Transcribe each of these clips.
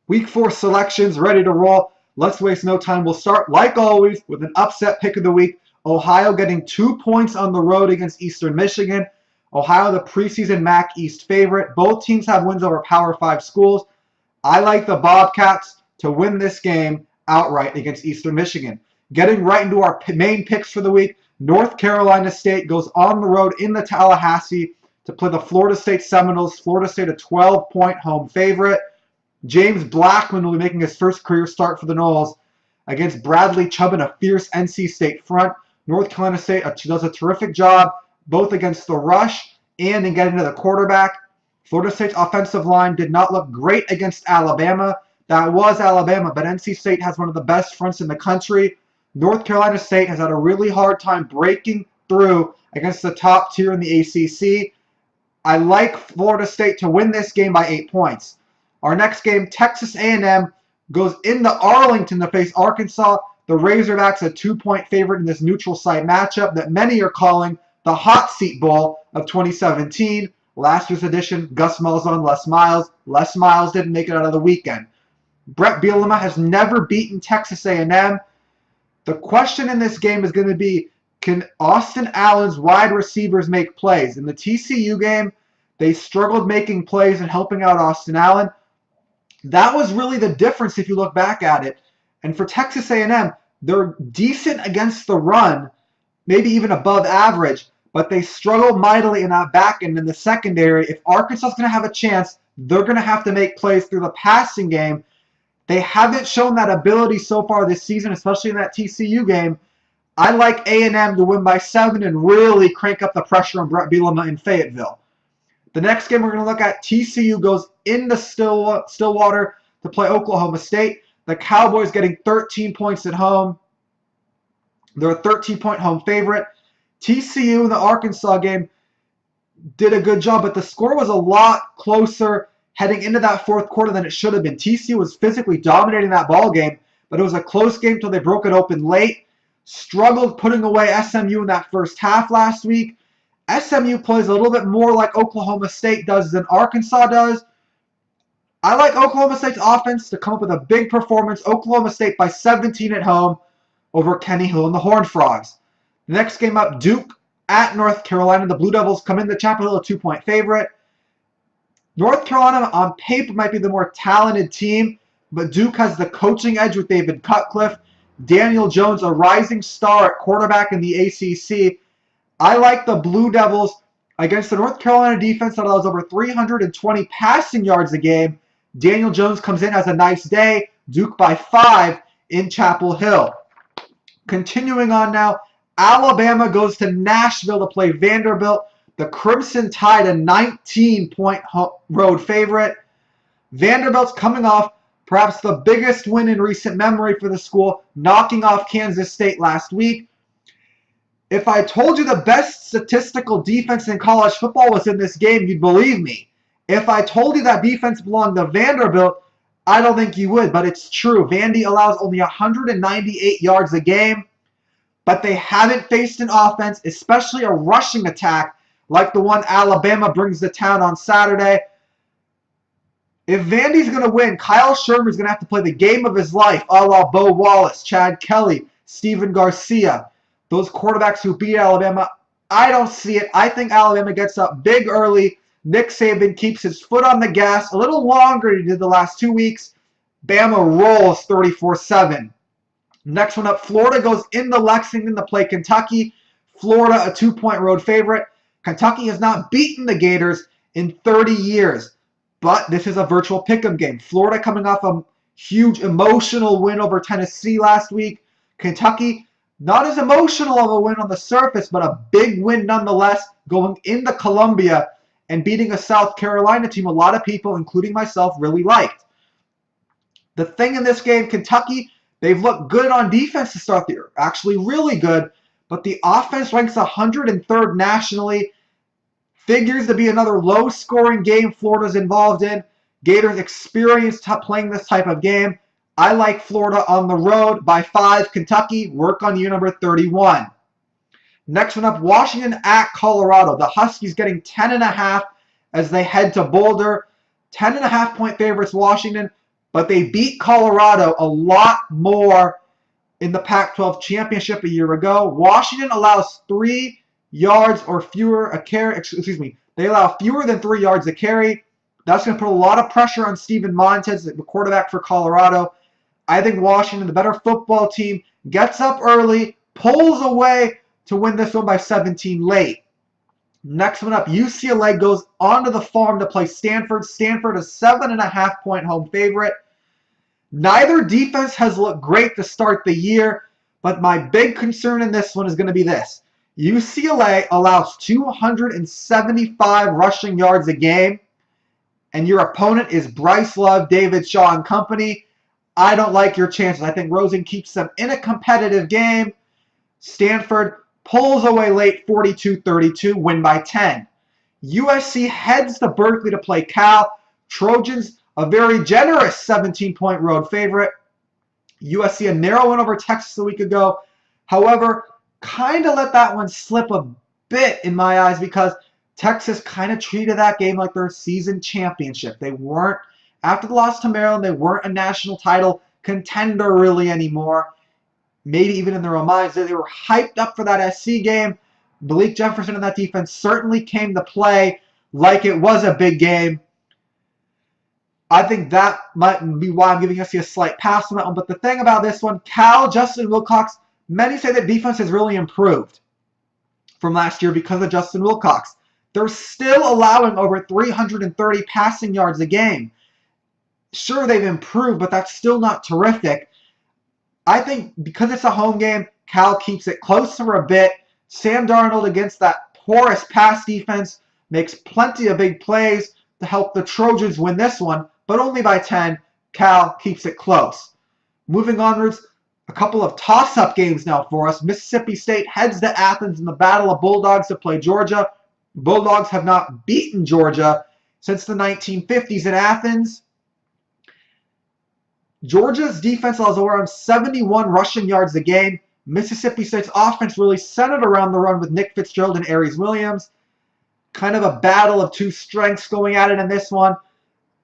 Week 4 selections ready to roll. Let's waste no time. We'll start, like always, with an upset pick of the week. Ohio getting 2 points on the road against Eastern Michigan. Ohio, the preseason MAC East favorite. Both teams have wins over Power 5 schools. I like the Bobcats to win this game outright against Eastern Michigan. Getting right into our main picks for the week, North Carolina State goes on the road in the Tallahassee to play the Florida State Seminoles. Florida State a 12-point home favorite. James Blackman will be making his first career start for the Noles against Bradley Chubb in a fierce NC State front. North Carolina State does a terrific job both against the rush and in getting to the quarterback. Florida State's offensive line did not look great against Alabama. That was Alabama, but NC State has one of the best fronts in the country. North Carolina State has had a really hard time breaking through against the top tier in the ACC. I like Florida State to win this game by 8 points. Our next game, Texas A&M goes into Arlington to face Arkansas. The Razorbacks a 2-point favorite in this neutral site matchup that many are calling the Hot Seat Bowl of 2017. Last year's edition, Gus Malzahn, Les Miles. Les Miles didn't make it out of the weekend. Brett Bielema has never beaten Texas A&M. The question in this game is going to be, can Austin Allen's wide receivers make plays? In the TCU game, they struggled making plays and helping out Austin Allen. That was really the difference if you look back at it. And for Texas A&M, they're decent against the run, maybe even above average, but they struggle mightily in that back end in the secondary. If Arkansas is going to have a chance, they're going to have to make plays through the passing game. They haven't shown that ability so far this season, especially in that TCU game. I like A&M to win by 7 and really crank up the pressure on Brett Bielema in Fayetteville. The next game we're going to look at, TCU goes into Stillwater to play Oklahoma State. The Cowboys getting 13 points at home. They're a 13-point home favorite. TCU in the Arkansas game did a good job, but the score was a lot closer heading into that fourth quarter than it should have been. TCU was physically dominating that ball game, but it was a close game until they broke it open late. Struggled putting away SMU in that first half last week. SMU plays a little bit more like Oklahoma State does than Arkansas does. I like Oklahoma State's offense to come up with a big performance. Oklahoma State by 17 at home over Kenny Hill and the Horned Frogs. The next game up, Duke at North Carolina. The Blue Devils come into Chapel Hill a 2-point favorite. North Carolina on paper might be the more talented team, but Duke has the coaching edge with David Cutcliffe. Daniel Jones, a rising star at quarterback in the ACC. I like the Blue Devils against the North Carolina defense that allows over 320 passing yards a game. Daniel Jones comes in as a nice day. Duke by 5 in Chapel Hill. Continuing on now, Alabama goes to Nashville to play Vanderbilt. The Crimson Tide, a 19-point road favorite. Vanderbilt's coming off perhaps the biggest win in recent memory for the school, knocking off Kansas State last week. If I told you the best statistical defense in college football was in this game, you'd believe me. If I told you that defense belonged to Vanderbilt, I don't think you would, but it's true. Vandy allows only 198 yards a game, but they haven't faced an offense, especially a rushing attack, like the one Alabama brings to town on Saturday. If Vandy's going to win, Kyle Shermer's going to have to play the game of his life, a la Bo Wallace, Chad Kelly, Steven Garcia, those quarterbacks who beat Alabama. I don't see it. I think Alabama gets up big early. Nick Saban keeps his foot on the gas a little longer than he did the last 2 weeks. Bama rolls 34-7. Next one up, Florida goes into Lexington to play Kentucky. Florida, a 2-point road favorite. Kentucky has not beaten the Gators in 30 years, but this is a virtual pick'em game. Florida coming off a huge emotional win over Tennessee last week. Kentucky, not as emotional of a win on the surface, but a big win nonetheless, going into Columbia and beating a South Carolina team a lot of people, including myself, really liked. The thing in this game, Kentucky, they've looked good on defense to start the year, actually really good, but the offense ranks 103rd nationally. Figures to be another low-scoring game Florida's involved in. Gators experienced playing this type of game. I like Florida on the road by 5. Kentucky, work on year number 31. Next one up, Washington at Colorado. The Huskies getting 10.5 as they head to Boulder. 10.5-point favorites, Washington. but they beat Colorado a lot more in the Pac-12 championship a year ago. Washington allows 3 yards or fewer a carry. Excuse me. They allow fewer than 3 yards a carry. That's going to put a lot of pressure on Steven Montez, the quarterback for Colorado. I think Washington, the better football team, gets up early, pulls away to win this one by 17 late. Next one up, UCLA goes onto the farm to play Stanford. Stanford, a 7.5-point home favorite. Neither defense has looked great to start the year, but my big concern in this one is going to be this. UCLA allows 275 rushing yards a game, and your opponent is Bryce Love, David Shaw, and company. I don't like your chances. I think Rosen keeps them in a competitive game. Stanford pulls away late 42-32, win by 10. USC heads to Berkeley to play Cal. Trojans, a very generous 17-point road favorite. USC, a narrow win over Texas a week ago. However, kind of let that one slip a bit in my eyes because Texas kind of treated that game like their season championship. They weren't, after the loss to Maryland, they weren't a national title contender really anymore. Maybe even in their own minds, they were hyped up for that SC game. Malik Jefferson and that defense certainly came to play like it was a big game. I think that might be why I'm giving SC a slight pass on that one. But the thing about this one, Cal, Justin Wilcox, many say that defense has really improved from last year because of Justin Wilcox. They're still allowing over 330 passing yards a game. Sure, they've improved, but that's still not terrific. I think because it's a home game, Cal keeps it close for a bit. Sam Darnold against that porous pass defense makes plenty of big plays to help the Trojans win this one, but only by 10. Cal keeps it close. Moving onwards, a couple of toss-up games now for us. Mississippi State heads to Athens in the Battle of Bulldogs to play Georgia. Bulldogs have not beaten Georgia since the 1950s in Athens. Georgia's defense allows around 71 rushing yards a game. Mississippi State's offense really centered around the run with Nick Fitzgerald and Aries Williams. Kind of a battle of two strengths going at it in this one.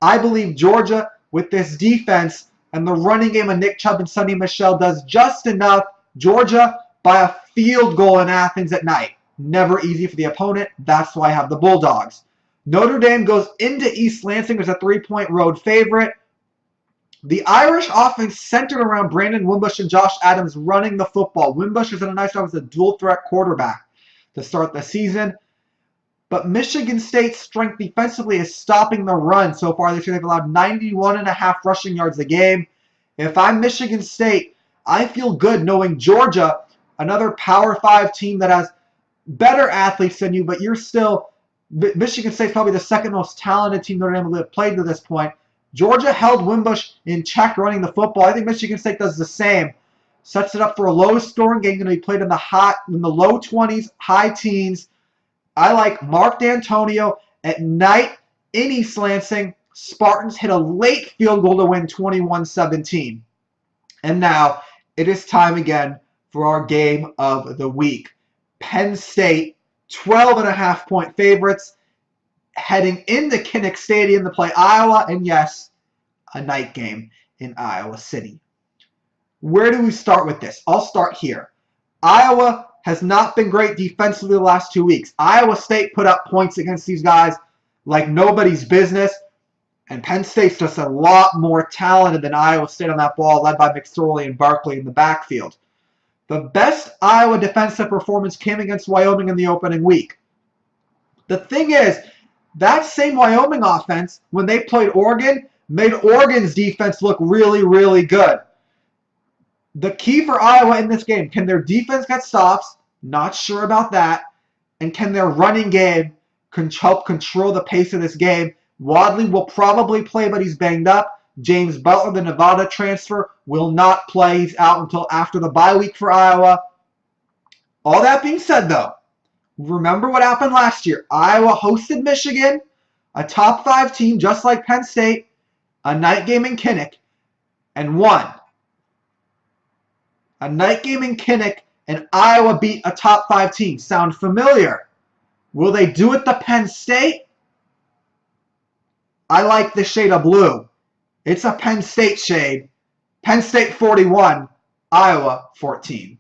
I believe Georgia, with this defense and the running game of Nick Chubb and Sonny Michel, does just enough. Georgia by a field goal in Athens at night. Never easy for the opponent. That's why I have the Bulldogs. Notre Dame goes into East Lansing as a 3-point road favorite. The Irish offense centered around Brandon Wimbush and Josh Adams running the football. Wimbush has done a nice job as a dual-threat quarterback to start the season. But Michigan State's strength defensively is stopping the run so far this year. They've allowed 91.5 rushing yards a game. If I'm Michigan State, I feel good knowing Georgia, another Power 5 team that has better athletes than you, but you're still, Michigan State's probably the second most talented team Notre Dame have played to this point. Georgia held Wimbush in check running the football. I think Michigan State does the same. Sets it up for a low-scoring game, going to be played in the low 20s, high teens. I like Mark D'Antonio at night in East Lansing. Spartans hit a late field goal to win 21-17. And now it is time again for our game of the week. Penn State, 12.5-point favorites, heading into Kinnick Stadium to play Iowa, and yes, a night game in Iowa City. Where do we start with this? I'll start here. Iowa has not been great defensively the last 2 weeks. Iowa State put up points against these guys like nobody's business, and Penn State's just a lot more talented than Iowa State on that ball, led by McSorley and Barkley in the backfield. The best Iowa defensive performance came against Wyoming in the opening week. The thing is, that same Wyoming offense, when they played Oregon, made Oregon's defense look really, really good. The key for Iowa in this game, can their defense get stops? Not sure about that. And can their running game help control the pace of this game? Wadley will probably play, but he's banged up. James Butler, the Nevada transfer, will not play. He's out until after the bye week for Iowa. All that being said, though, remember what happened last year. Iowa hosted Michigan, a top 5 team just like Penn State, a night game in Kinnick, and won. A night game in Kinnick, and Iowa beat a top 5 team. Sound familiar? Will they do it to Penn State? I like the shade of blue. It's a Penn State shade. Penn State 41, Iowa 14.